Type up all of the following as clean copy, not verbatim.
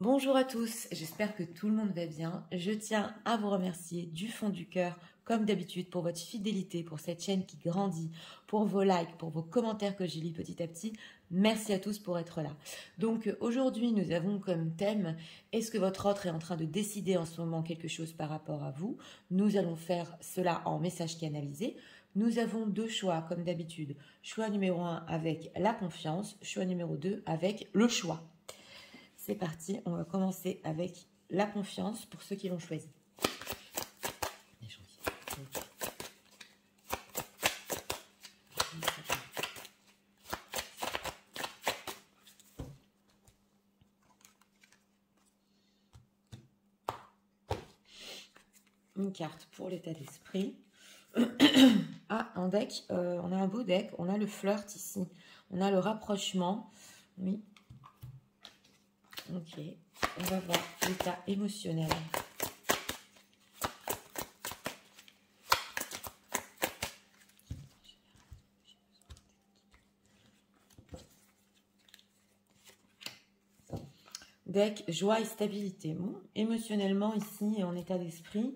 Bonjour à tous, j'espère que tout le monde va bien. Je tiens à vous remercier du fond du cœur, comme d'habitude, pour votre fidélité, pour cette chaîne qui grandit, pour vos likes, pour vos commentaires que j'y lis petit à petit. Merci à tous pour être là. Donc aujourd'hui, nous avons comme thème, est-ce que votre autre est en train de décider en ce moment quelque chose par rapport à vous? Nous allons faire cela en message canalisé. Nous avons deux choix, comme d'habitude. Choix numéro 1 avec la confiance, choix numéro 2 avec le choix. C'est parti, on va commencer avec la confiance pour ceux qui l'ont choisi. Une carte pour l'état d'esprit. Ah, en deck, on a un beau deck, on a le flirt ici, on a le rapprochement, oui. Ok, on va voir l'état émotionnel. Deck, joie et stabilité. Bon, émotionnellement ici, en état d'esprit,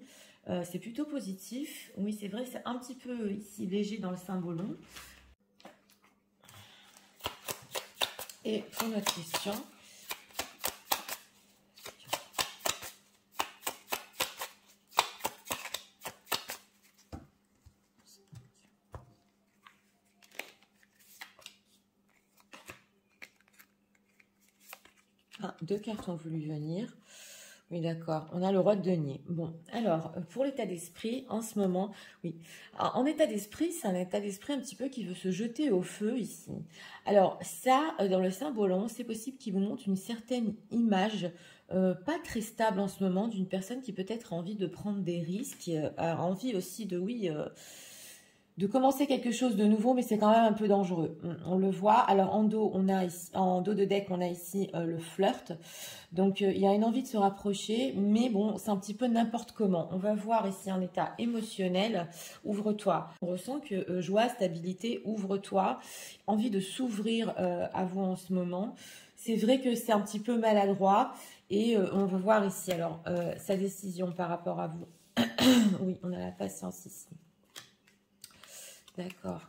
c'est plutôt positif. Oui, c'est vrai, c'est un petit peu ici léger dans le symbolon. Et pour notre question... Ah, deux cartes ont voulu venir. Oui, d'accord. On a le roi de denier. Bon, alors, pour l'état d'esprit, en ce moment, oui. Alors, en état d'esprit, c'est un état d'esprit un petit peu qui veut se jeter au feu ici. Alors, ça, dans le symbolon, c'est possible qu'il vous montre une certaine image pas très stable en ce moment d'une personne qui peut-être a envie de prendre des risques, a envie aussi de, oui... de commencer quelque chose de nouveau, mais c'est quand même un peu dangereux. On le voit. Alors en dos, on a ici, en dos de deck, on a ici le flirt. Donc il y a une envie de se rapprocher, mais bon, c'est un petit peu n'importe comment. On va voir ici un état émotionnel. Ouvre-toi. On ressent que joie, stabilité, ouvre-toi. Envie de s'ouvrir à vous en ce moment. C'est vrai que c'est un petit peu maladroit. Et on va voir ici alors sa décision par rapport à vous. Oui, on a la patience ici. D'accord.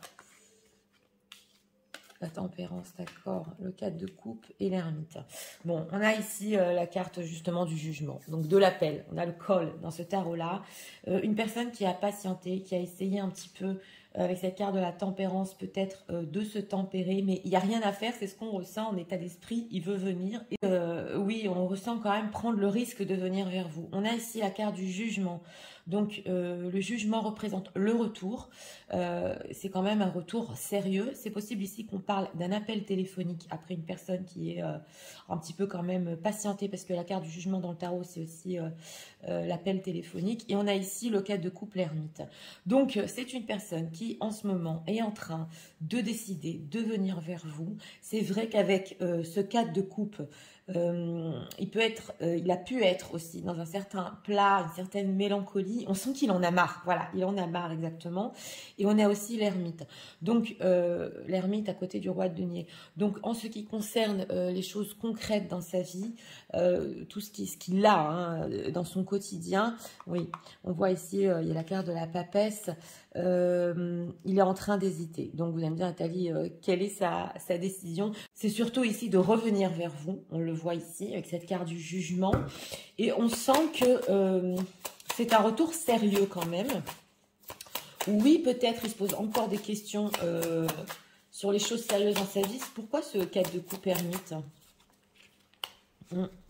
La tempérance, d'accord. Le 4 de coupe et l'ermite. Bon, on a ici la carte justement du jugement, donc de l'appel. On a le call dans ce tarot-là. Une personne qui a patienté, qui a essayé un petit peu avec cette carte de la tempérance peut-être de se tempérer, mais il n'y a rien à faire, c'est ce qu'on ressent en état d'esprit, il veut venir. Et, oui, on ressent quand même prendre le risque de venir vers vous. On a ici la carte du jugement. Donc le jugement représente le retour, c'est quand même un retour sérieux. C'est possible ici qu'on parle d'un appel téléphonique après une personne qui est un petit peu quand même patientée, parce que la carte du jugement dans le tarot c'est aussi l'appel téléphonique. Et on a ici le 4 de coupe, l'ermite. Donc c'est une personne qui en ce moment est en train de décider de venir vers vous. C'est vrai qu'avec ce 4 de coupe, il a pu être aussi dans un certain plat, une certaine mélancolie. On sent qu'il en a marre, voilà, il en a marre exactement. Et on a aussi l'ermite. Donc l'ermite à côté du roi de denier. Donc en ce qui concerne les choses concrètes dans sa vie, tout ce qu'il a hein, dans son quotidien, oui, on voit ici, il y a la carte de la papesse. Il est en train d'hésiter. Donc vous allez me dire, Nathalie, quelle est sa décision? C'est surtout ici de revenir vers vous. On le voit ici avec cette carte du jugement. Et on sent que c'est un retour sérieux quand même. Oui, peut-être il se pose encore des questions sur les choses sérieuses dans sa vie. Pourquoi ce 4 de coupe ermite?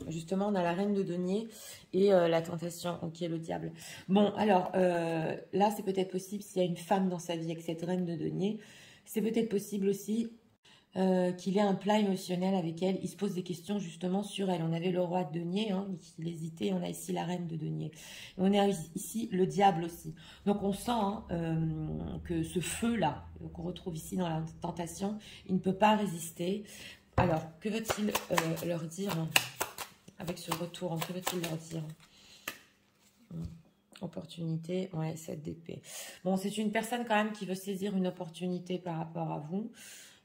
Justement, on a la reine de denier et la tentation, ok, le diable. Bon, alors, là, c'est peut-être possible s'il y a une femme dans sa vie avec cette reine de denier. C'est peut-être possible aussi qu'il ait un plat émotionnel avec elle. Il se pose des questions justement sur elle. On avait le roi de denier, hein, il hésitait. On a ici la reine de denier. Et on a ici le diable aussi. Donc on sent hein, que ce feu-là, qu'on retrouve ici dans la tentation, il ne peut pas résister. Alors, que veut-il leur dire avec ce retour? Que veut-il leur dire? Opportunité, ouais, 7 d'épée. Bon, c'est une personne quand même qui veut saisir une opportunité par rapport à vous.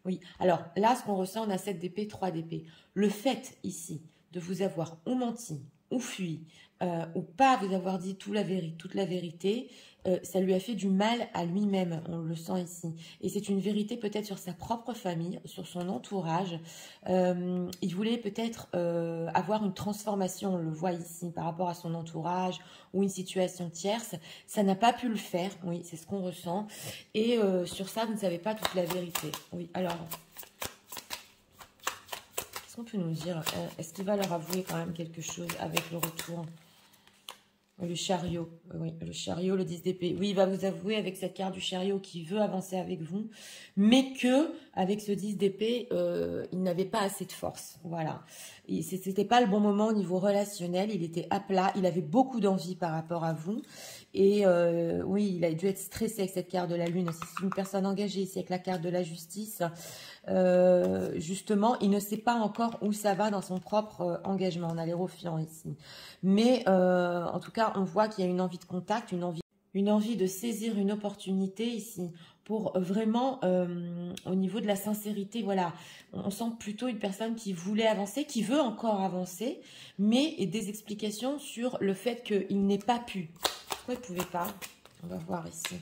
Oui, alors là, ce qu'on ressent, on a 7 d'épée, 3 d'épée. Le fait ici de vous avoir ou menti, ou fui, ou pas vous avoir dit toute la vérité, ça lui a fait du mal à lui-même, on le sent ici. Et c'est une vérité peut-être sur sa propre famille, sur son entourage. Il voulait peut-être avoir une transformation, on le voit ici, par rapport à son entourage ou une situation tierce. Ça n'a pas pu le faire, oui, c'est ce qu'on ressent. Et sur ça, vous ne savez pas toute la vérité. Oui, alors... Qu'est-ce qu'on peut nous dire? Est-ce qu'il va leur avouer quand même quelque chose avec le retour? Le chariot, oui, le chariot, le 10 d'épée. Oui, il va vous avouer avec cette carte du chariot qu'il veut avancer avec vous, mais que avec ce 10 d'épée, il n'avait pas assez de force. Voilà. C'était pas le bon moment au niveau relationnel, il était à plat, il avait beaucoup d'envie par rapport à vous. Et oui, il a dû être stressé avec cette carte de la lune. C'est une personne engagée ici avec la carte de la justice. Justement, il ne sait pas encore où ça va dans son propre engagement. On a l'Hérophant ici. Mais en tout cas, on voit qu'il y a une envie de contact, une envie de saisir une opportunité ici pour vraiment, au niveau de la sincérité, voilà, on sent plutôt une personne qui voulait avancer, qui veut encore avancer, mais des explications sur le fait qu'il n'ait pas pu. Pourquoi il ne pouvait pas? On va voir ici.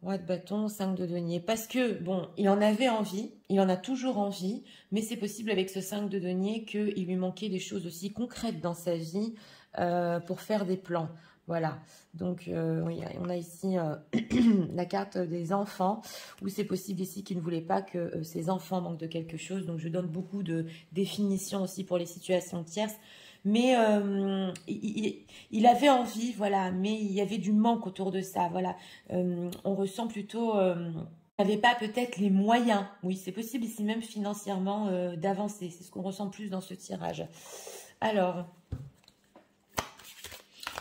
Roi de bâton, 5 de denier. Parce que, bon, il en avait envie, il en a toujours envie, mais c'est possible avec ce 5 de denier qu'il lui manquait des choses aussi concrètes dans sa vie pour faire des plans. Voilà, donc oui, on a ici la carte des enfants, où c'est possible ici qu'il ne voulait pas que ses enfants manquent de quelque chose. Donc je donne beaucoup de définitions aussi pour les situations tierces. Mais il avait envie, voilà, mais il y avait du manque autour de ça, voilà. On ressent plutôt, n'avait pas peut-être les moyens, oui, c'est possible ici même financièrement d'avancer, c'est ce qu'on ressent plus dans ce tirage. Alors,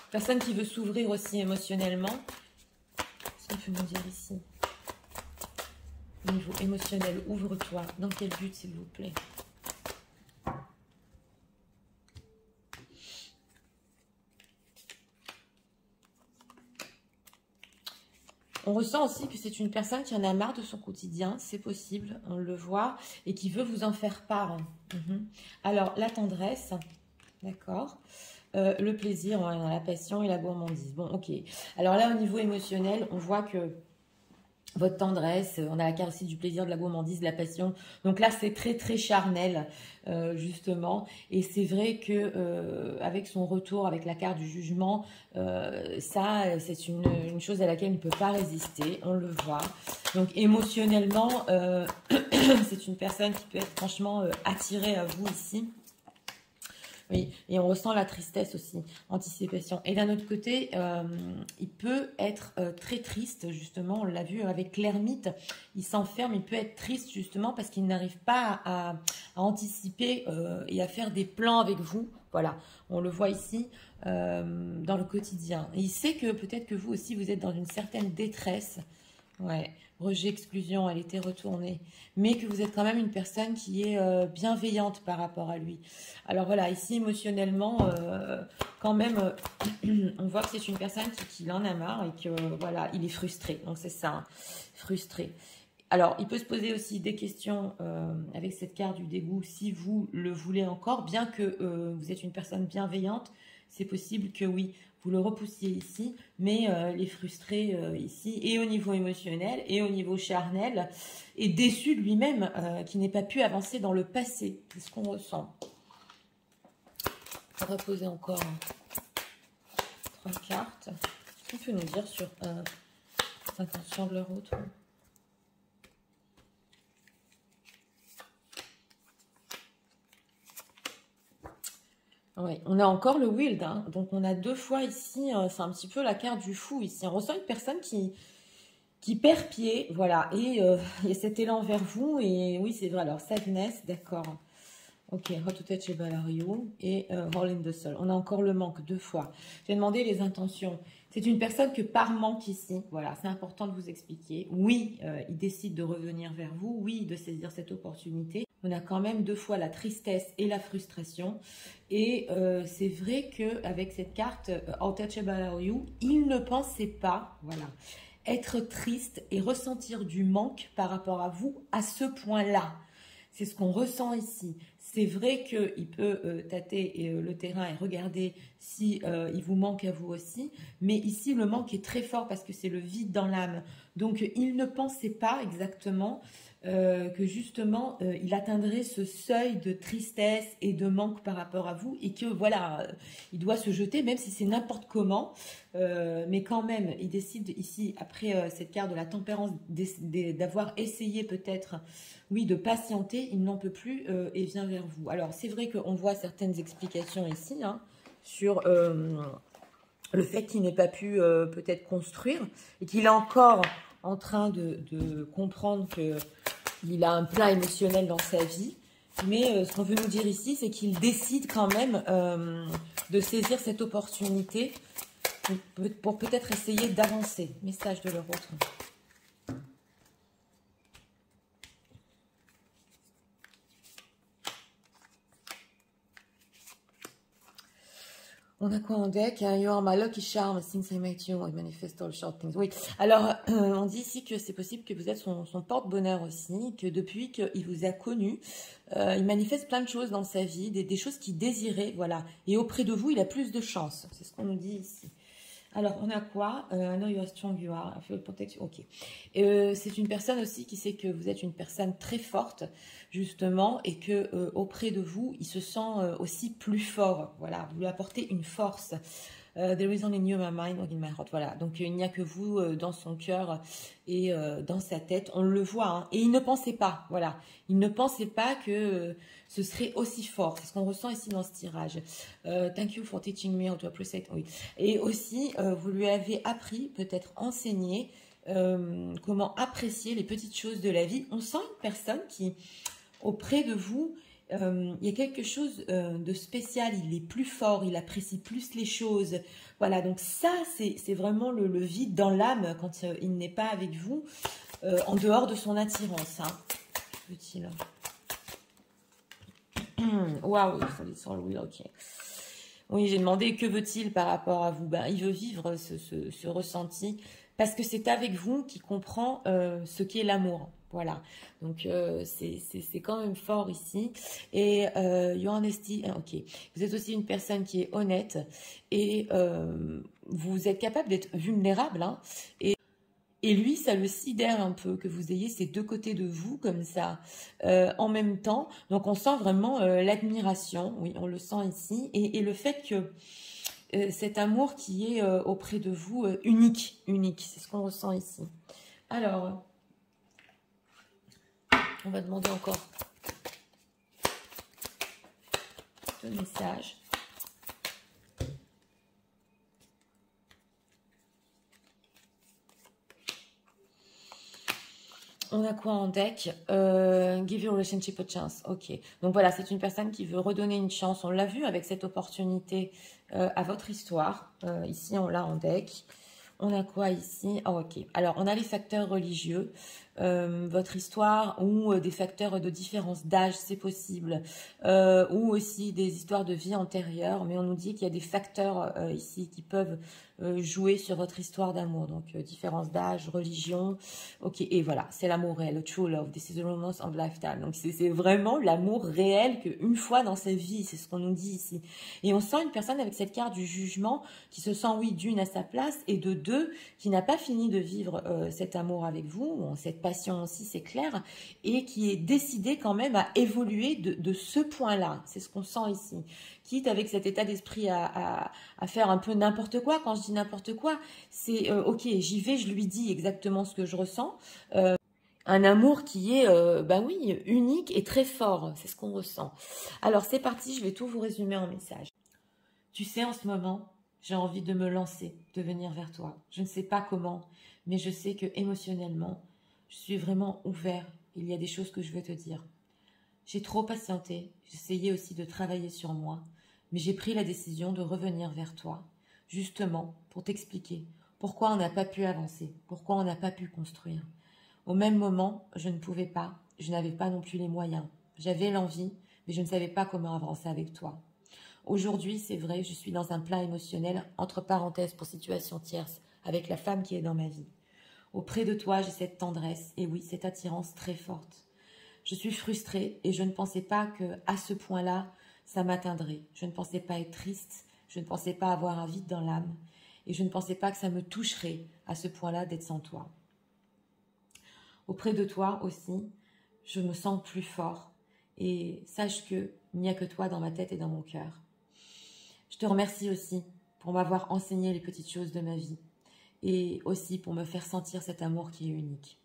personne qui veut s'ouvrir aussi émotionnellement, qu'est-ce qu'on peut nous dire ici? Au niveau émotionnel, ouvre-toi, dans quel but s'il vous plaît? On ressent aussi que c'est une personne qui en a marre de son quotidien, c'est possible, on le voit, et qui veut vous en faire part. Alors, la tendresse, d'accord, le plaisir, on a la passion et la gourmandise. Bon, ok. Alors là, au niveau émotionnel, on voit que votre tendresse, on a la carte aussi du plaisir, de la gourmandise, de la passion. Donc là, c'est très, très charnel, justement. Et c'est vrai que avec son retour, avec la carte du jugement, ça, c'est une chose à laquelle il ne peut pas résister. On le voit. Donc émotionnellement, c'est une personne qui peut être franchement attirée à vous ici. Oui, et on ressent la tristesse aussi, anticipation. Et d'un autre côté, il peut être très triste, justement, on l'a vu avec l'ermite, il s'enferme, il peut être triste justement parce qu'il n'arrive pas à anticiper et à faire des plans avec vous. Voilà, on le voit ici dans le quotidien. Et il sait que peut-être que vous aussi, vous êtes dans une certaine détresse. Ouais, rejet, exclusion, elle était retournée. Mais que vous êtes quand même une personne qui est bienveillante par rapport à lui. Alors voilà, ici émotionnellement, quand même, on voit que c'est une personne qui en a marre et que voilà, il est frustré. Donc c'est ça, hein, frustré. Alors, il peut se poser aussi des questions avec cette carte du dégoût si vous le voulez encore, bien que vous êtes une personne bienveillante, c'est possible que oui, vous le repoussiez ici, mais les frustrés ici, et au niveau émotionnel, et au niveau charnel, et déçu de lui-même, qui n'ait pas pu avancer dans le passé. C'est ce qu'on ressent. On va poser encore 3 cartes. Qu'est-ce qu'on peut nous dire sur les intentions de leur autre? Oui, on a encore le Wild, hein. Donc on a 2 fois ici, c'est un petit peu la carte du fou ici. On ressent une personne qui perd pied, voilà, et il y a cet élan vers vous, et oui, c'est vrai, alors sadness, d'accord. Ok, How to Touch Balario et Roll in the Soul. On a encore le manque 2 fois. J'ai demandé les intentions. C'est une personne que par manque ici, voilà, c'est important de vous expliquer. Oui, il décide de revenir vers vous, oui, de saisir cette opportunité. On a quand même 2 fois la tristesse et la frustration. Et c'est vrai qu'avec cette carte, Untouchable Are You, il ne pensait pas, voilà, être triste et ressentir du manque par rapport à vous à ce point-là. C'est ce qu'on ressent ici. C'est vrai qu'il peut tâter le terrain et regarder si il vous manque à vous aussi. Mais ici, le manque est très fort parce que c'est le vide dans l'âme. Donc, il ne pensait pas exactement que justement, il atteindrait ce seuil de tristesse et de manque par rapport à vous. Et que voilà, il doit se jeter, même si c'est n'importe comment. Mais quand même, il décide ici, après cette carte de la tempérance, d'avoir essayé peut-être, oui, de patienter. Il n'en peut plus et vient vers vous. Alors, c'est vrai qu'on voit certaines explications ici, hein, sur le fait qu'il n'ait pas pu peut-être construire et qu'il est encore en train de comprendre qu'il a un plat émotionnel dans sa vie. Mais ce qu'on veut nous dire ici, c'est qu'il décide quand même de saisir cette opportunité pour peut-être essayer d'avancer. Message de leur autre. On a quoi en deck? You are my lucky charm since I met you. I manifest all short things. Oui, alors on dit ici que c'est possible que vous êtes son porte-bonheur aussi, que depuis qu'il vous a connu, il manifeste plein de choses dans sa vie, des choses qu'il désirait, voilà. Et auprès de vous, il a plus de chance. C'est ce qu'on nous dit ici. Alors, on a quoi? I know you are strong, you are. I feel protection. Ok. C'est une personne aussi qui sait que vous êtes une personne très forte, justement, et que auprès de vous, il se sent aussi plus fort. Voilà, vous lui apportez une force. There is only you in my mind or in my heart. Voilà, donc il n'y a que vous dans son cœur et dans sa tête. On le voit, hein. Et il ne pensait pas, voilà. Il ne pensait pas que ce serait aussi fort. C'est ce qu'on ressent ici dans ce tirage. Thank you for teaching me how to appreciate. Oui. Et aussi, vous lui avez appris, peut-être enseigné, comment apprécier les petites choses de la vie. On sent une personne qui, auprès de vous, il y a quelque chose de spécial, il est plus fort, il apprécie plus les choses. Voilà, donc ça, c'est vraiment le vide dans l'âme quand il n'est pas avec vous, en dehors de son attirance. Hein. Que veut-il? Waouh, ok. Oui, j'ai demandé que veut-il par rapport à vous. Ben, il veut vivre ce ressenti parce que c'est avec vous qu'il comprend ce qu'est l'amour. Voilà, donc c'est quand même fort ici. Et your honesty, ok. Vous êtes aussi une personne qui est honnête et vous êtes capable d'être vulnérable. Hein, et lui, ça le sidère un peu que vous ayez ces deux côtés de vous comme ça en même temps. Donc on sent vraiment l'admiration, oui, on le sent ici. Et le fait que cet amour qui est auprès de vous unique, c'est ce qu'on ressent ici. Alors, on va demander encore deux messages. On a quoi en deck? Give your relationship a chance. Ok. Donc voilà, c'est une personne qui veut redonner une chance. On l'a vu avec cette opportunité à votre histoire. Ici, on l'a en deck. On a quoi ici? Oh, ok. Alors, on a les facteurs religieux. Votre histoire ou des facteurs de différence d'âge, c'est possible. Ou aussi des histoires de vie antérieure. Mais on nous dit qu'il y a des facteurs ici qui peuvent jouer sur votre histoire d'amour. Donc, différence d'âge, religion. Ok, et voilà, c'est l'amour réel, le true love. This is the romance of lifetime. Donc, c'est vraiment l'amour réel qu'une fois dans sa vie. C'est ce qu'on nous dit ici. Et on sent une personne avec cette carte du jugement qui se sent, oui, d'une à sa place et de deux, qui n'a pas fini de vivre cet amour avec vous, cette passion aussi, c'est clair, et qui est décidé quand même à évoluer de ce point-là. C'est ce qu'on sent ici. Quitte avec cet état d'esprit à faire un peu n'importe quoi. Quand je dis n'importe quoi, c'est ok, j'y vais, je lui dis exactement ce que je ressens. Un amour qui est, ben oui, unique et très fort. C'est ce qu'on ressent. Alors, c'est parti, je vais tout vous résumer en message. Tu sais, en ce moment, j'ai envie de me lancer, de venir vers toi. Je ne sais pas comment, mais je sais que émotionnellement, je suis vraiment ouvert. Il y a des choses que je veux te dire. J'ai trop patienté, j'essayais aussi de travailler sur moi, mais j'ai pris la décision de revenir vers toi, justement pour t'expliquer pourquoi on n'a pas pu avancer, pourquoi on n'a pas pu construire. Au même moment, je ne pouvais pas, je n'avais pas non plus les moyens. J'avais l'envie, mais je ne savais pas comment avancer avec toi. Aujourd'hui, c'est vrai, je suis dans un plat émotionnel, entre parenthèses pour situation tierce, avec la femme qui est dans ma vie. Auprès de toi, j'ai cette tendresse, et oui, cette attirance très forte. Je suis frustrée et je ne pensais pas qu'à ce point-là, ça m'atteindrait. Je ne pensais pas être triste, je ne pensais pas avoir un vide dans l'âme et je ne pensais pas que ça me toucherait à ce point-là d'être sans toi. Auprès de toi aussi, je me sens plus fort et sache qu'il n'y a que toi dans ma tête et dans mon cœur. Je te remercie aussi pour m'avoir enseigné les petites choses de ma vie et aussi pour me faire sentir cet amour qui est unique.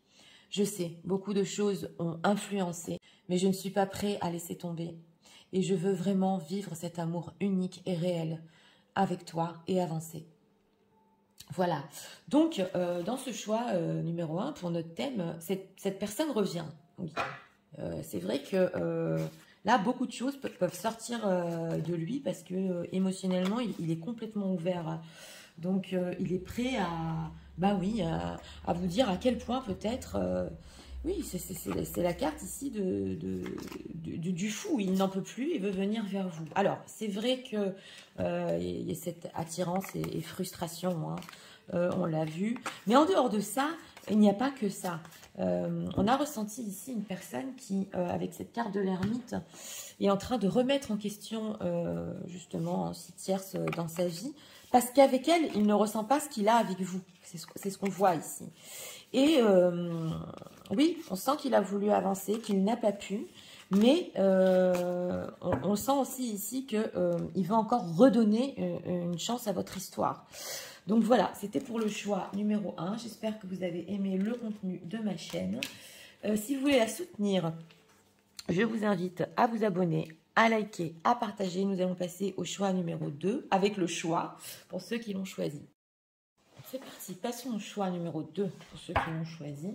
Je sais, beaucoup de choses ont influencé, mais je ne suis pas prêt à laisser tomber. Et je veux vraiment vivre cet amour unique et réel avec toi et avancer. Voilà. Donc, dans ce choix numéro 1, pour notre thème, cette personne revient. Oui. C'est vrai que là, beaucoup de choses peuvent sortir de lui parce que émotionnellement, il est complètement ouvert. Donc, il est prêt bah oui, à vous dire à quel point peut-être... oui, c'est la carte ici du fou. Il n'en peut plus et veut venir vers vous. Alors, c'est vrai que il y a cette attirance et frustration, hein. On l'a vu. Mais en dehors de ça, il n'y a pas que ça. On a ressenti ici une personne qui, avec cette carte de l'ermite, est en train de remettre en question, justement, si tierce dans sa vie. Parce qu'avec elle, il ne ressent pas ce qu'il a avec vous. C'est ce qu'on voit ici. Et oui, on sent qu'il a voulu avancer, qu'il n'a pas pu. Mais on sent aussi ici qu'il veut encore redonner une chance à votre histoire. Donc voilà, c'était pour le choix numéro 1. J'espère que vous avez aimé le contenu de ma chaîne. Si vous voulez la soutenir, je vous invite à vous abonner, à liker, à partager. Nous allons passer au choix numéro 2 avec le choix pour ceux qui l'ont choisi. C'est parti, passons au choix numéro 2 pour ceux qui l'ont choisi.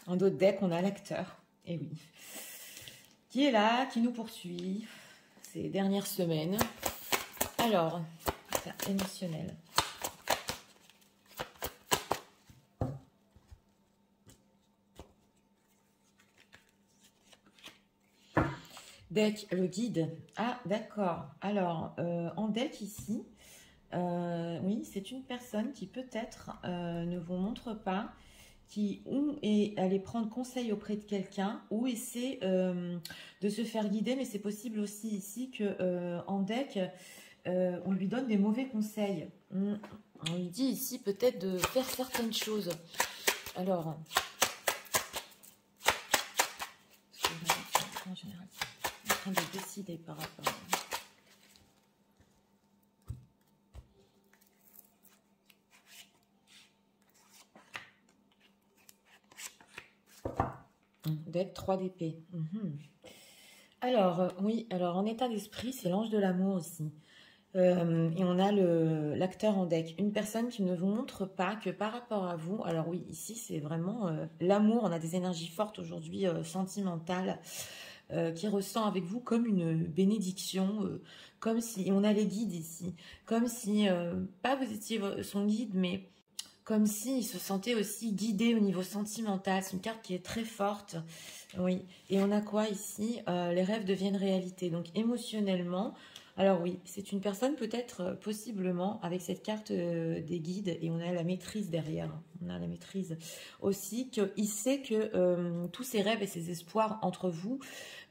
En d'autres decks, on a l'acteur, et oui, qui est là, qui nous poursuit ces dernières semaines. Alors, c'est émotionnel. Deck, le guide. Ah, d'accord. Alors, en deck ici, oui, c'est une personne qui peut-être ne vous montre pas, qui ou est allé prendre conseil auprès de quelqu'un, ou essaie de se faire guider, mais c'est possible aussi ici que en deck, on lui donne des mauvais conseils. On lui dit ici peut-être de faire certaines choses. Alors, en général, je suis en train de décider par rapport deck 3 d'épée. Alors, oui, alors en état d'esprit, c'est l'ange de l'amour aussi. Et on a l'acteur en deck. Une personne qui ne vous montre pas que par rapport à vous, alors oui, ici c'est vraiment l'amour. On a des énergies fortes aujourd'hui, sentimentales, qui ressent avec vous comme une bénédiction, comme si, on a les guides ici, comme si, pas vous étiez son guide, mais comme s'il se sentait aussi guidé au niveau sentimental. C'est une carte qui est très forte. Oui. Et on a quoi ici? Les rêves deviennent réalité. Donc émotionnellement, alors oui, c'est une personne peut-être possiblement avec cette carte des guides, et on a la maîtrise derrière. On a la maîtrise aussi, qu'il sait que tous ses rêves et ses espoirs entre vous,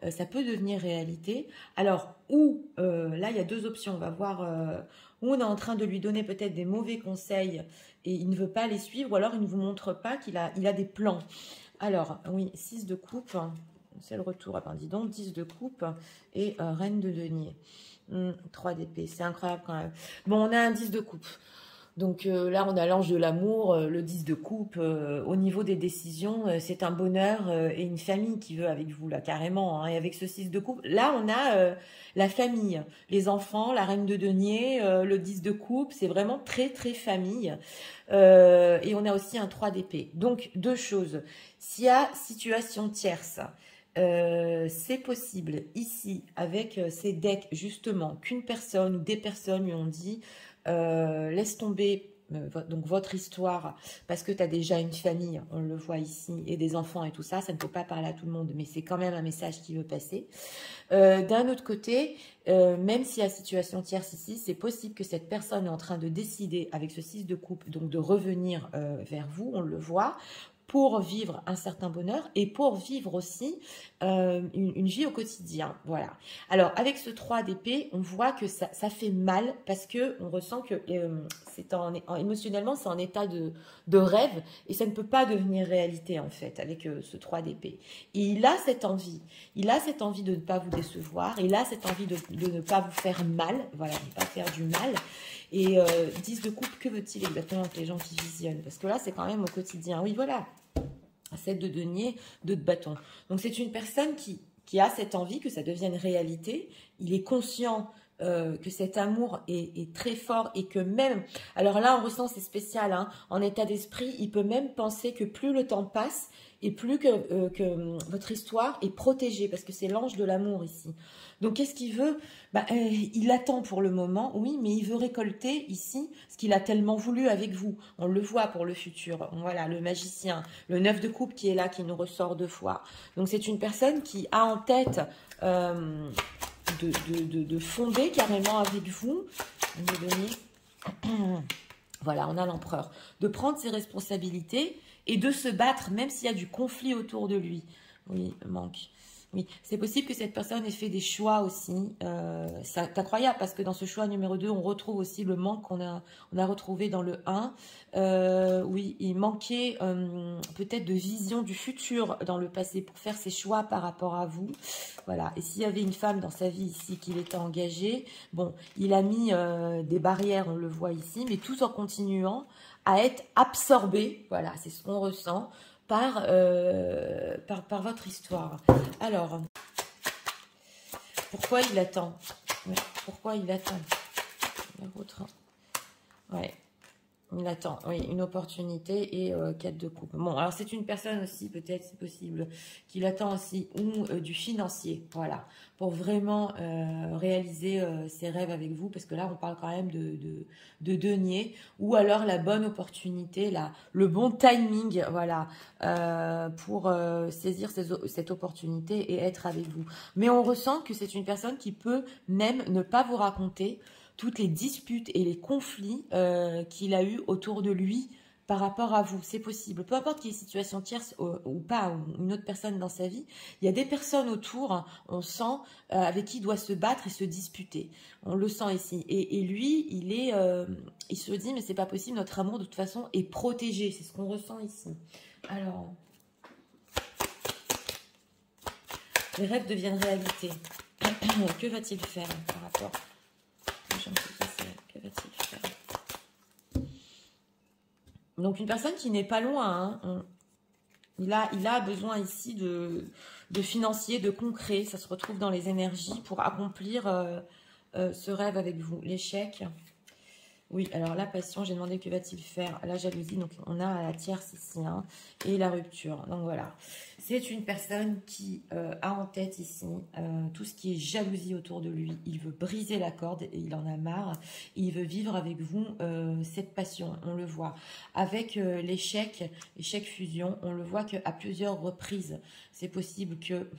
ça peut devenir réalité. Alors, ou là, il y a deux options. On va voir où on est en train de lui donner peut-être des mauvais conseils et il ne veut pas les suivre, ou alors il ne vous montre pas qu'il a des plans. Alors, oui, 6 de coupe, c'est le retour, ah ben dis donc, 10 de coupe et reine de denier. 3 d'épée, c'est incroyable quand même. Bon, on a un 10 de coupe. Donc là, on a l'ange de l'amour, le 10 de coupe. Au niveau des décisions, c'est un bonheur et une famille qui veut avec vous, là, carrément. Hein. Et avec ce 6 de coupe, là, on a la famille, les enfants, la reine de denier, le 10 de coupe. C'est vraiment très, très famille. Et on a aussi un 3 d'épée. Donc, deux choses. S'il y a situation tierce, c'est possible ici, avec ces decks, justement, qu'une personne ou des personnes lui ont dit... laisse tomber donc votre histoire, parce que tu as déjà une famille, on le voit ici, et des enfants et tout ça, ça ne peut pas parler à tout le monde, mais c'est quand même un message qui veut passer. D'un autre côté, même si la situation tierce ici, c'est possible que cette personne est en train de décider, avec ce 6 de coupe, donc de revenir vers vous, on le voit, pour vivre un certain bonheur et pour vivre aussi une vie au quotidien. Voilà. Alors, avec ce 3 d'épée, on voit que ça fait mal parce que on ressent que émotionnellement, c'est en état de rêve et ça ne peut pas devenir réalité, en fait, avec ce 3 d'épée. Et il a cette envie. Il a cette envie de ne pas vous décevoir. Il a cette envie de ne pas vous faire mal. Voilà, de ne pas faire du mal. Et 10 de coupe, que veut-il exactement avec les gens qui visionnent? Parce que là, c'est quand même au quotidien. Oui, voilà. 7 de denier, 2 de bâton. Donc, c'est une personne qui a cette envie que ça devienne réalité. Il est conscient que cet amour est très fort et que même... Alors là, on ressent, c'est spécial, hein, en état d'esprit, il peut même penser que plus le temps passe et plus que votre histoire est protégée, parce que c'est l'ange de l'amour ici. Donc, qu'est-ce qu'il veut? Il attend pour le moment, oui, mais il veut récolter ici ce qu'il a tellement voulu avec vous. On le voit pour le futur. Voilà, le magicien, le 9 de coupe qui est là, qui nous ressort 2 fois. Donc, c'est une personne qui a en tête de fonder carrément avec vous. Voilà, on a l'empereur. De prendre ses responsabilités et de se battre, même s'il y a du conflit autour de lui. Oui, manque. Oui, c'est possible que cette personne ait fait des choix aussi. C'est incroyable parce que dans ce choix numéro 2, on retrouve aussi le manque qu'on a retrouvé dans le 1. Oui, il manquait peut-être de vision du futur dans le passé pour faire ses choix par rapport à vous. Voilà, et s'il y avait une femme dans sa vie ici qu'il était engagé, bon, il a mis des barrières, on le voit ici, mais tout en continuant à être absorbé. Voilà, c'est ce qu'on ressent. Par votre histoire. Alors, pourquoi il attend? Pourquoi il attend? Ouais, il attend, oui, une opportunité et 4 de coupe. Bon, alors c'est une personne aussi, peut-être, c'est possible, qu'il attend aussi, ou du financier, voilà, pour vraiment réaliser ses rêves avec vous, parce que là, on parle quand même de denier, ou alors la bonne opportunité, le bon timing, voilà, pour saisir cette opportunité et être avec vous. Mais on ressent que c'est une personne qui peut même ne pas vous raconter toutes les disputes et les conflits qu'il a eu autour de lui par rapport à vous. C'est possible. Peu importe qu'il y ait une situation tierce ou pas, ou une autre personne dans sa vie, il y a des personnes autour, hein, on sent, avec qui il doit se battre et se disputer. On le sent ici. Et lui, il se dit, mais c'est pas possible, notre amour de toute façon est protégé. C'est ce qu'on ressent ici. Alors, les rêves deviennent réalité. Que va-t-il faire par rapport? Que va-t-il faire? Donc une personne qui n'est pas loin, hein, il a besoin ici de financier, de concret. Ça se retrouve dans les énergies pour accomplir ce rêve avec vous. L'échec. Oui, alors la passion, j'ai demandé que va-t-il faire? La jalousie, donc on a la tierce ici, hein, et la rupture. Donc voilà, c'est une personne qui a en tête ici tout ce qui est jalousie autour de lui. Il veut briser la corde, et il en a marre. Et il veut vivre avec vous cette passion, on le voit. Avec l'échec fusion, on le voit qu'à plusieurs reprises, c'est possible que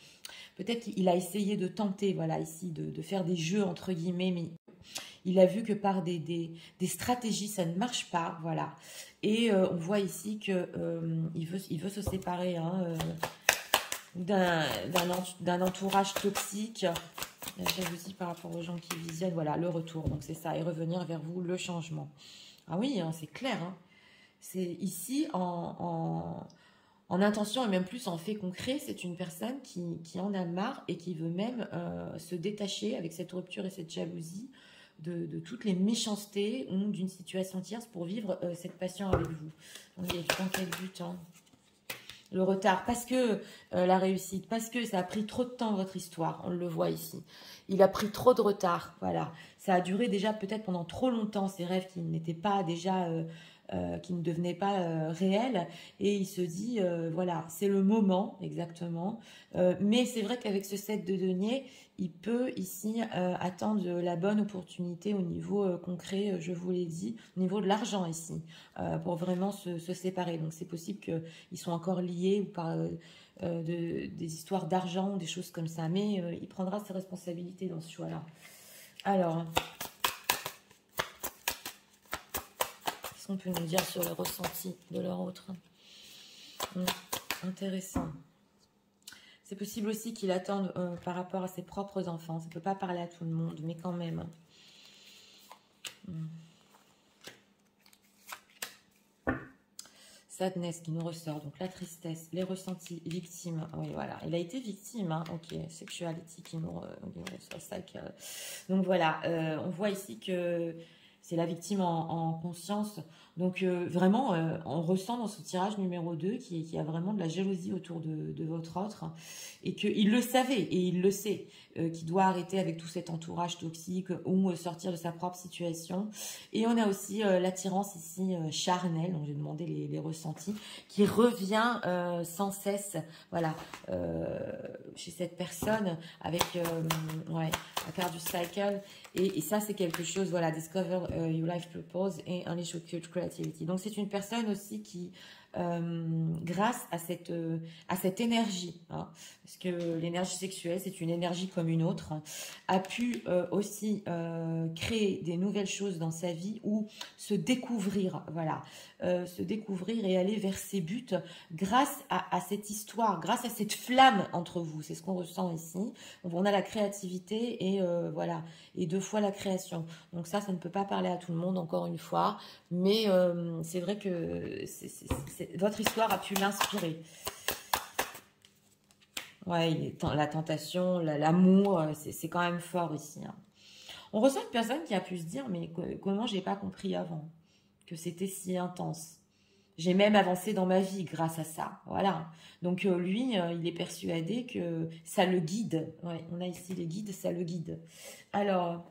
peut-être qu'il a essayé de tenter, voilà, ici, de faire des jeux entre guillemets, mais il a vu que par des stratégies, ça ne marche pas, voilà. Et on voit ici que il veut se séparer hein, d'un entourage toxique. La jalousie par rapport aux gens qui visionnent, voilà, le retour. Donc c'est ça, et revenir vers vous, le changement. Ah oui, hein, c'est clair. Hein. C'est ici en intention et même plus en fait concret, c'est une personne qui en a marre et qui veut même se détacher avec cette rupture et cette jalousie de toutes les méchancetés ou d'une situation tierce pour vivre cette passion avec vous. Donc, il y a dans quel but hein? Le retard, parce que la réussite, parce que ça a pris trop de temps votre histoire, on le voit ici. Il a pris trop de retard, voilà. Ça a duré déjà peut-être pendant trop longtemps, ces rêves qui n'étaient pas déjà qui ne devenait pas réel, et il se dit, voilà, c'est le moment, exactement. Mais c'est vrai qu'avec ce 7 de denier, il peut ici attendre la bonne opportunité au niveau concret, je vous l'ai dit, au niveau de l'argent ici, pour vraiment se séparer. Donc c'est possible qu'ils soient encore liés ou par des histoires d'argent, des choses comme ça. Mais il prendra ses responsabilités dans ce choix-là. Alors, qu'est-ce qu'on peut nous dire sur le ressenti de leur autre? Intéressant. C'est possible aussi qu'il attende par rapport à ses propres enfants. Ça ne peut pas parler à tout le monde, mais quand même. Sadness qui nous ressort. Donc la tristesse, les ressentis, victime. Oui, voilà. Il a été victime. Hein. Ok, sexuality qui nous ressort. Donc voilà, on voit ici que c'est la victime en conscience. Donc vraiment, on ressent dans ce tirage numéro 2 qu'il y a vraiment de la jalousie autour de votre autre, et qu'il le savait et il le sait, qu'il doit arrêter avec tout cet entourage toxique ou sortir de sa propre situation. Et on a aussi l'attirance ici charnelle, donc j'ai demandé les ressentis, qui revient sans cesse, voilà, chez cette personne avec ouais, la carte du cycle. Et ça, c'est quelque chose, voilà, discover your life purpose et unleash your creativity. Donc, c'est une personne aussi qui, grâce à cette énergie, hein, parce que l'énergie sexuelle, c'est une énergie comme une autre, hein, a pu aussi créer des nouvelles choses dans sa vie ou se découvrir, voilà, se découvrir et aller vers ses buts grâce à cette histoire, grâce à cette flamme entre vous. C'est ce qu'on ressent ici. On a la créativité et voilà, et 2 fois la création. Donc ça ne peut pas parler à tout le monde, encore une fois, mais c'est vrai que votre histoire a pu l'inspirer. Ouais, la tentation, l'amour, c'est quand même fort ici. Hein. On ressent une personne qui a pu se dire, mais comment j'ai pas compris avant que c'était si intense. J'ai même avancé dans ma vie grâce à ça. Voilà. Donc lui, il est persuadé que ça le guide. Ouais, on a ici les guides, ça le guide. Alors,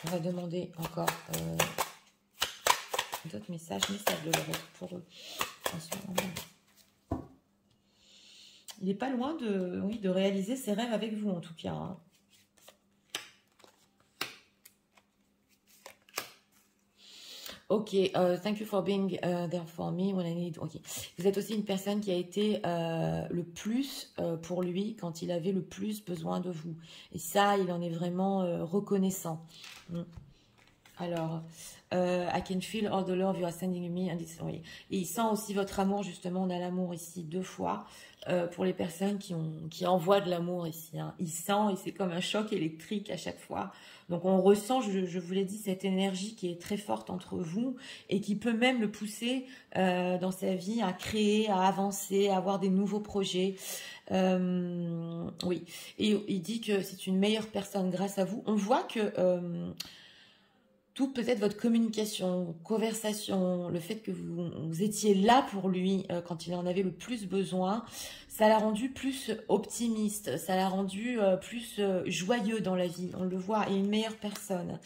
on va demander encore d'autres messages de leur pour eux. En ce moment. Il n'est pas loin de réaliser ses rêves avec vous, en tout cas. Hein. Ok, thank you for being there for me when I need. Ok, vous êtes aussi une personne qui a été le plus pour lui quand il avait le plus besoin de vous. Et ça, il en est vraiment reconnaissant. Alors, I can feel all the love you are sending me. And oui. Et il sent aussi votre amour, justement, on a l'amour ici 2 fois. Pour les personnes qui envoient de l'amour ici. Hein. Il sent, et c'est comme un choc électrique à chaque fois. Donc on ressent, je vous l'ai dit, cette énergie qui est très forte entre vous et qui peut même le pousser dans sa vie à créer, à avancer, à avoir des nouveaux projets. Oui, et il dit que c'est une meilleure personne grâce à vous. On voit que toute peut-être votre communication, conversation, le fait que vous étiez là pour lui quand il en avait le plus besoin, ça l'a rendu plus optimiste, ça l'a rendu plus joyeux dans la vie, on le voit, et une meilleure personne.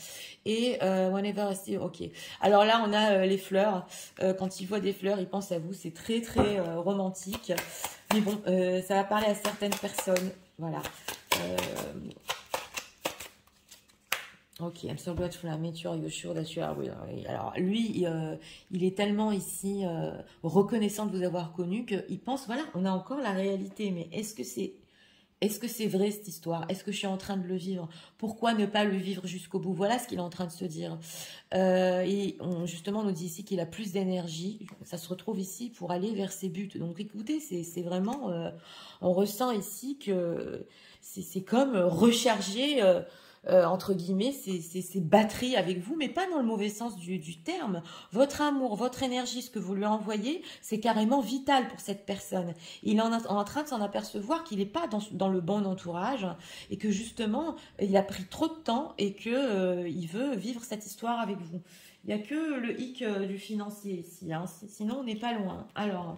Et whenever I see, ok. Alors là, on a les fleurs. Quand il voit des fleurs, il pense à vous, c'est très très romantique. Mais bon, ça va parler à certaines personnes, voilà. Ok, I'm so grateful I met you, you're sure that you are real. Alors lui, il est tellement ici reconnaissant de vous avoir connu qu'il pense, voilà, on a encore la réalité, mais est-ce que c'est vrai cette histoire? Est-ce que je suis en train de le vivre? Pourquoi ne pas le vivre jusqu'au bout? Voilà ce qu'il est en train de se dire. Et justement, on nous dit ici qu'il a plus d'énergie. Ça se retrouve ici pour aller vers ses buts. Donc écoutez, c'est vraiment... on ressent ici que c'est comme recharger... entre guillemets, ces batteries avec vous, mais pas dans le mauvais sens du terme. Votre amour, votre énergie, ce que vous lui envoyez, c'est carrément vital pour cette personne. Il est en train de s'en apercevoir qu'il n'est pas dans le bon entourage et que justement, il a pris trop de temps et que il veut vivre cette histoire avec vous. Il n'y a que le hic du financier ici, hein. Sinon on n'est pas loin. Alors,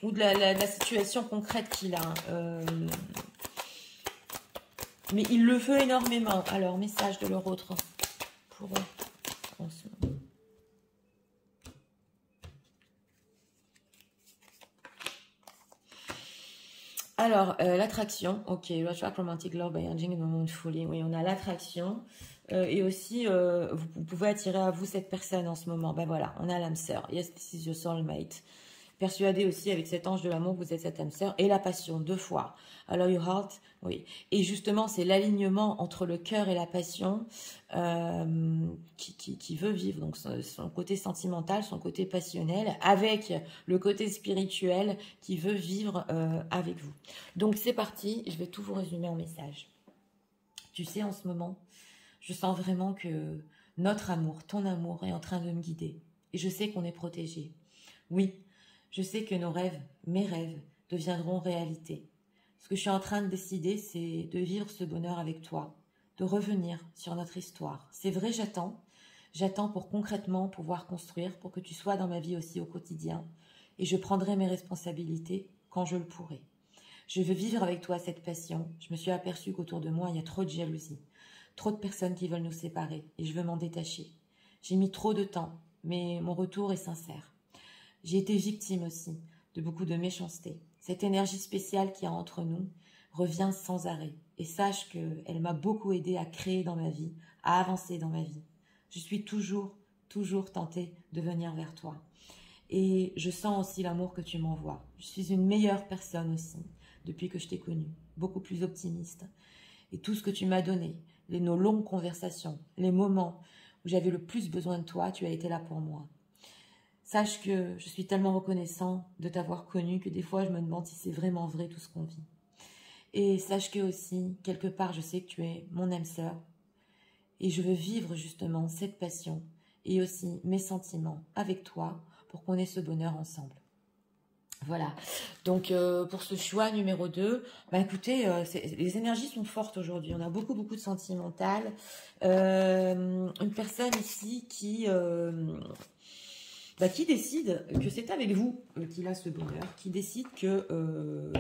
ou de la situation concrète qu'il a. Mais il le veut énormément. Alors, message de leur autre pour eux en ce moment. Alors, l'attraction. Ok, attract romantic love by engaging in the moment fully. Oui, on a l'attraction. Et aussi, vous pouvez attirer à vous cette personne en ce moment. Ben voilà, on a l'âme sœur. Yes, this is your soulmate. Persuadé aussi avec cet ange de l'amour que vous êtes cette âme sœur. Et la passion, 2 fois. Alors, your heart, oui. Et justement, c'est l'alignement entre le cœur et la passion qui veut vivre. Donc, son côté sentimental, son côté passionnel, avec le côté spirituel qui veut vivre avec vous. Donc, c'est parti. Je vais tout vous résumer en message. Tu sais, en ce moment, je sens vraiment que notre amour, ton amour est en train de me guider. Et je sais qu'on est protégé. Oui, je sais que nos rêves, mes rêves, deviendront réalité. Ce que je suis en train de décider, c'est de vivre ce bonheur avec toi, de revenir sur notre histoire. C'est vrai, j'attends. J'attends pour concrètement pouvoir construire, pour que tu sois dans ma vie aussi au quotidien. Et je prendrai mes responsabilités quand je le pourrai. Je veux vivre avec toi cette passion. Je me suis aperçue qu'autour de moi, il y a trop de jalousie. Trop de personnes qui veulent nous séparer et je veux m'en détacher. J'ai mis trop de temps, mais mon retour est sincère. J'ai été victime aussi de beaucoup de méchanceté. Cette énergie spéciale qu'il y a entre nous revient sans arrêt. Et sache qu'elle m'a beaucoup aidé à créer dans ma vie, à avancer dans ma vie. Je suis toujours tentée de venir vers toi. Et je sens aussi l'amour que tu m'envoies. Je suis une meilleure personne aussi depuis que je t'ai connue, beaucoup plus optimiste. Et tout ce que tu m'as donné, nos longues conversations, les moments où j'avais le plus besoin de toi, tu as été là pour moi. Sache que je suis tellement reconnaissant de t'avoir connu que des fois je me demande si c'est vraiment vrai tout ce qu'on vit. Et sache que aussi, quelque part, je sais que tu es mon âme sœur et je veux vivre justement cette passion et aussi mes sentiments avec toi pour qu'on ait ce bonheur ensemble. Voilà, donc pour ce choix numéro 2, bah écoutez, les énergies sont fortes aujourd'hui, on a beaucoup de sentimental. Une personne ici qui décide que c'est avec vous qu'il a ce bonheur, qui décide que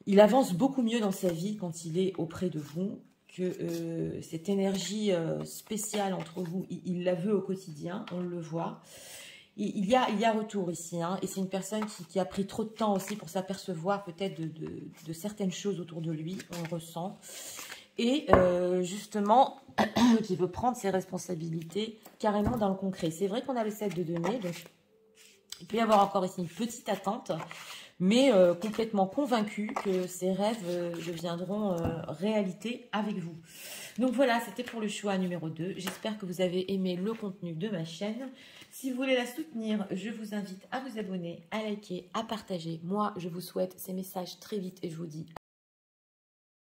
il avance beaucoup mieux dans sa vie quand il est auprès de vous, que cette énergie spéciale entre vous, il la veut au quotidien, on le voit. Il y a retour ici, hein, et c'est une personne qui a pris trop de temps aussi pour s'apercevoir peut-être de certaines choses autour de lui, on le ressent, et justement, qui veut prendre ses responsabilités carrément dans le concret. C'est vrai qu'on a le 7 de denier, donc il peut y avoir encore ici une petite attente, mais complètement convaincu que ces rêves deviendront réalité avec vous. Donc voilà, c'était pour le choix numéro 2. J'espère que vous avez aimé le contenu de ma chaîne. Si vous voulez la soutenir, je vous invite à vous abonner, à liker, à partager. Moi, je vous souhaite ces messages très vite et je vous dis